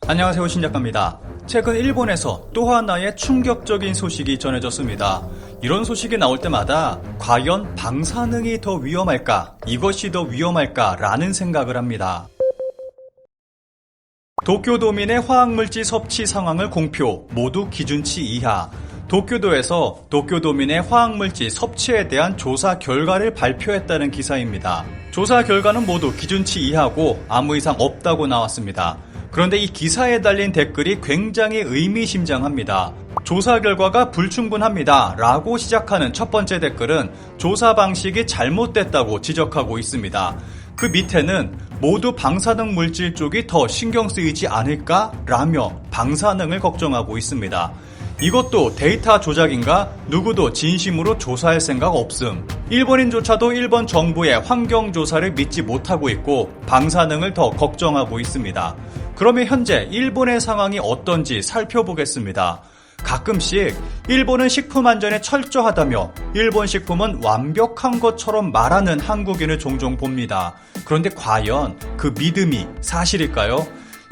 안녕하세요, 신작가입니다. 최근 일본에서 또 하나의 충격적인 소식이 전해졌습니다. 이런 소식이 나올 때마다 과연 방사능이 더 위험할까? 이것이 더 위험할까? 라는 생각을 합니다. 도쿄도민의 화학물질 섭취 상황을 공표, 모두 기준치 이하. 도쿄도에서 도쿄도민의 화학물질 섭취에 대한 조사 결과를 발표했다는 기사입니다. 조사 결과는 모두 기준치 이하고 아무 이상 없다고 나왔습니다. 그런데 이 기사에 달린 댓글이 굉장히 의미심장합니다. 조사 결과가 불충분합니다 라고 시작하는 첫 번째 댓글은 조사 방식이 잘못됐다고 지적하고 있습니다. 그 밑에는 모두 방사능 물질 쪽이 더 신경 쓰이지 않을까? 라며 방사능을 걱정하고 있습니다. 이것도 데이터 조작인가? 누구도 진심으로 조사할 생각 없음. 일본인조차도 일본 정부의 환경조사를 믿지 못하고 있고 방사능을 더 걱정하고 있습니다. 그러면 현재 일본의 상황이 어떤지 살펴보겠습니다. 가끔씩 일본은 식품 안전에 철저하다며 일본 식품은 완벽한 것처럼 말하는 한국인을 종종 봅니다. 그런데 과연 그 믿음이 사실일까요?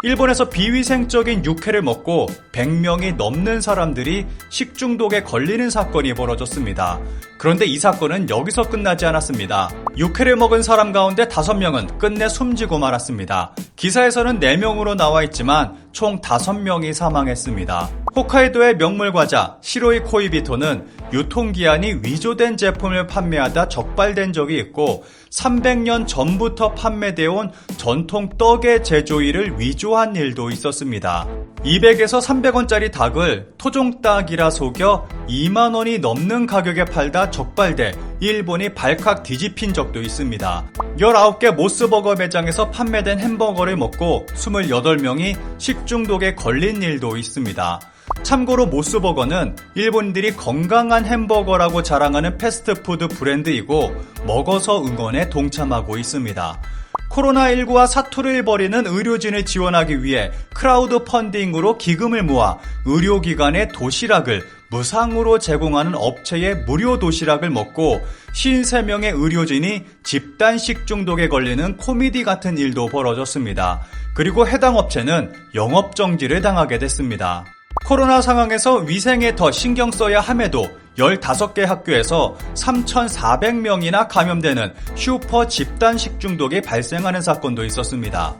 일본에서 비위생적인 육회를 먹고 100명이 넘는 사람들이 식중독에 걸리는 사건이 벌어졌습니다. 그런데 이 사건은 여기서 끝나지 않았습니다. 육회를 먹은 사람 가운데 5명은 끝내 숨지고 말았습니다. 기사에서는 4명으로 나와 있지만 총 5명이 사망했습니다. 홋카이도의 명물과자 시로이 코이비토는 유통기한이 위조된 제품을 판매하다 적발된 적이 있고 300년 전부터 판매되어 온 전통 떡의 제조일을 위조한 일도 있었습니다. 200에서 300원짜리 닭을 토종닭이라 속여 2만원이 넘는 가격에 팔다 적발돼 일본이 발칵 뒤집힌 적도 있습니다. 19개 모스버거 매장에서 판매된 햄버거를 먹고 28명이 식중독에 걸린 일도 있습니다. 참고로 모스버거는 일본인들이 건강한 햄버거라고 자랑하는 패스트푸드 브랜드이고 먹어서 응원에 동참하고 있습니다. 코로나19와 사투를 벌이는 의료진을 지원하기 위해 크라우드 펀딩으로 기금을 모아 의료기관의 도시락을 무상으로 제공하는 업체의 무료 도시락을 먹고 53명의 의료진이 집단 식중독에 걸리는 코미디 같은 일도 벌어졌습니다. 그리고 해당 업체는 영업정지를 당하게 됐습니다. 코로나 상황에서 위생에 더 신경 써야 함에도 15개 학교에서 3,400명이나 감염되는 슈퍼 집단 식중독이 발생하는 사건도 있었습니다.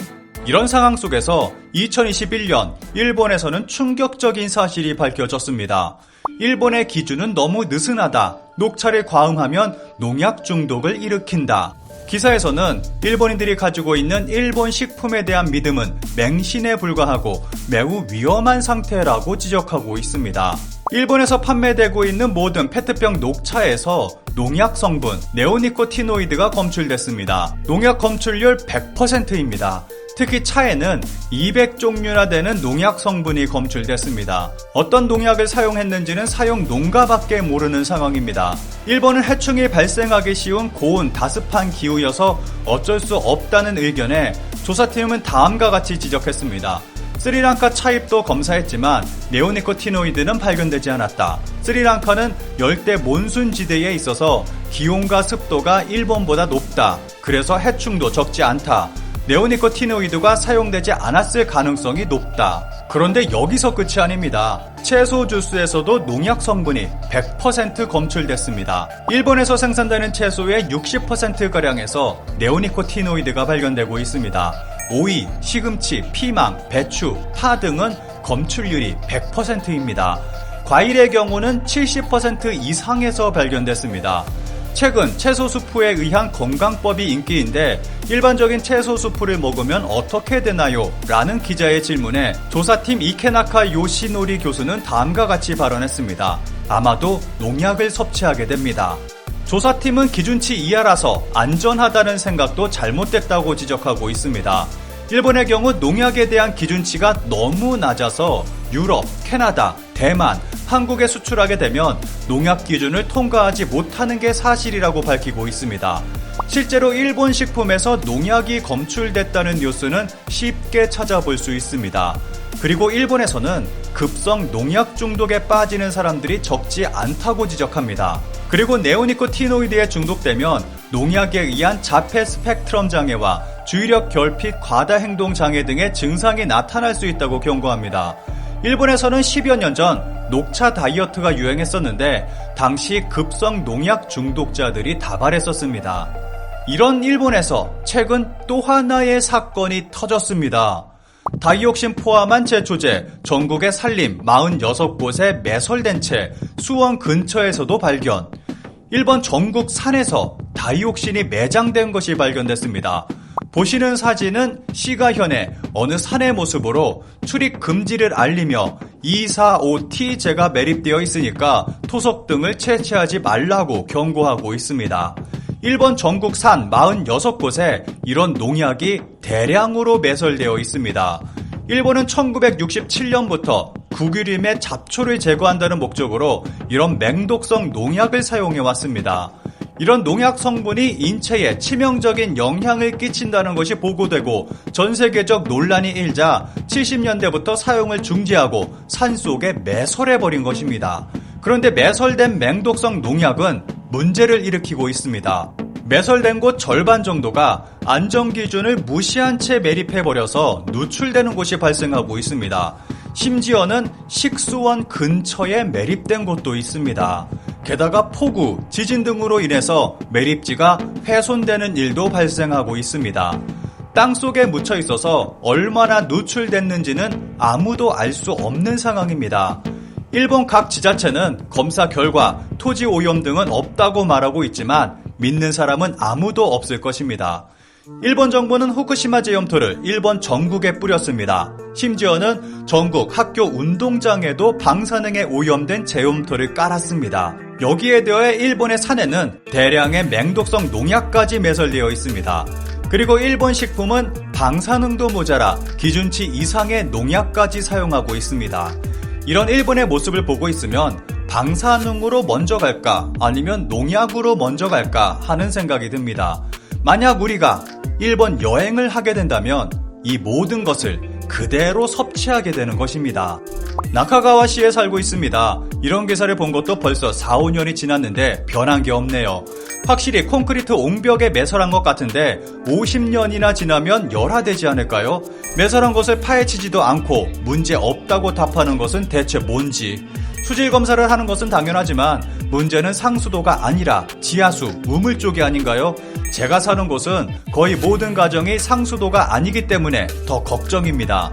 이런 상황 속에서 2021년 일본에서는 충격적인 사실이 밝혀졌습니다. 일본의 기준은 너무 느슨하다. 녹차를 과음하면 농약 중독을 일으킨다. 기사에서는 일본인들이 가지고 있는 일본 식품에 대한 믿음은 맹신에 불과하고 매우 위험한 상태라고 지적하고 있습니다. 일본에서 판매되고 있는 모든 페트병 녹차에서 농약 성분 네오니코티노이드가 검출됐습니다. 농약 검출률 100%입니다. 특히 차에는 200종류나 되는 농약 성분이 검출됐습니다. 어떤 농약을 사용했는지는 사용 농가밖에 모르는 상황입니다. 일본은 해충이 발생하기 쉬운 고온 다습한 기후여서 어쩔 수 없다는 의견에 조사팀은 다음과 같이 지적했습니다. 스리랑카 차입도 검사했지만 네오니코티노이드는 발견되지 않았다. 스리랑카는 열대 몬순 지대에 있어서 기온과 습도가 일본보다 높다. 그래서 해충도 적지 않다. 네오니코티노이드가 사용되지 않았을 가능성이 높다. 그런데 여기서 끝이 아닙니다. 채소 주스에서도 농약 성분이 100% 검출됐습니다. 일본에서 생산되는 채소의 60%가량에서 네오니코티노이드가 발견되고 있습니다. 오이, 시금치, 피망, 배추, 파 등은 검출률이 100%입니다. 과일의 경우는 70% 이상에서 발견됐습니다. 최근 채소 수프에 의한 건강법이 인기인데 일반적인 채소 수프를 먹으면 어떻게 되나요? 라는 기자의 질문에 조사팀 이케나카 요시노리 교수는 다음과 같이 발언했습니다. 아마도 농약을 섭취하게 됩니다. 조사팀은 기준치 이하라서 안전하다는 생각도 잘못됐다고 지적하고 있습니다. 일본의 경우 농약에 대한 기준치가 너무 낮아서 유럽, 캐나다, 대만, 한국에 수출하게 되면 농약 기준을 통과하지 못하는 게 사실이라고 밝히고 있습니다. 실제로 일본 식품에서 농약이 검출됐다는 뉴스는 쉽게 찾아볼 수 있습니다. 그리고 일본에서는 급성 농약 중독에 빠지는 사람들이 적지 않다고 지적합니다. 그리고 네오니코티노이드에 중독되면 농약에 의한 자폐 스펙트럼 장애와 주의력 결핍, 과다 행동 장애 등의 증상이 나타날 수 있다고 경고합니다. 일본에서는 10여 년 전 녹차 다이어트가 유행했었는데 당시 급성 농약 중독자들이 다발했었습니다. 이런 일본에서 최근 또 하나의 사건이 터졌습니다. 다이옥신 포함한 제초제 전국의 산림 46곳에 매설된 채 수원 근처에서도 발견. 일본 전국 산에서 다이옥신이 매장된 것이 발견됐습니다. 보시는 사진은 시가현의 어느 산의 모습으로 출입 금지를 알리며 245T제가 매립되어 있으니까 토속 등을 채취하지 말라고 경고하고 있습니다. 일본 전국 산 46곳에 이런 농약이 대량으로 매설되어 있습니다. 일본은 1967년부터 국유림의 잡초를 제거한다는 목적으로 이런 맹독성 농약을 사용해왔습니다. 이런 농약 성분이 인체에 치명적인 영향을 끼친다는 것이 보고되고 전 세계적 논란이 일자 70년대부터 사용을 중지하고 산속에 매설해버린 것입니다. 그런데 매설된 맹독성 농약은 문제를 일으키고 있습니다. 매설된 곳 절반 정도가 안전기준을 무시한 채 매립해버려서 누출되는 곳이 발생하고 있습니다. 심지어는 식수원 근처에 매립된 곳도 있습니다. 게다가 폭우, 지진 등으로 인해서 매립지가 훼손되는 일도 발생하고 있습니다. 땅속에 묻혀 있어서 얼마나 누출됐는지는 아무도 알 수 없는 상황입니다. 일본 각 지자체는 검사 결과 토지 오염 등은 없다고 말하고 있지만 믿는 사람은 아무도 없을 것입니다. 일본 정부는 후쿠시마 제염토를 일본 전국에 뿌렸습니다. 심지어는 전국 학교 운동장에도 방사능에 오염된 제염토를 깔았습니다. 여기에 더해 일본의 산에는 대량의 맹독성 농약까지 매설되어 있습니다. 그리고 일본 식품은 방사능도 모자라 기준치 이상의 농약까지 사용하고 있습니다. 이런 일본의 모습을 보고 있으면 방사능으로 먼저 갈까 아니면 농약으로 먼저 갈까 하는 생각이 듭니다. 만약 우리가 일본 여행을 하게 된다면 이 모든 것을 그대로 섭취하게 되는 것입니다. 나카가와시에 살고 있습니다. 이런 기사를 본 것도 벌써 4, 5년이 지났는데 변한 게 없네요. 확실히 콘크리트 옹벽에 매설한 것 같은데 50년이나 지나면 열화되지 않을까요? 매설한 것을 파헤치지도 않고 문제 없다고 답하는 것은 대체 뭔지. 수질 검사를 하는 것은 당연하지만 문제는 상수도가 아니라 지하수, 우물 쪽이 아닌가요? 제가 사는 곳은 거의 모든 가정이 상수도가 아니기 때문에 더 걱정입니다.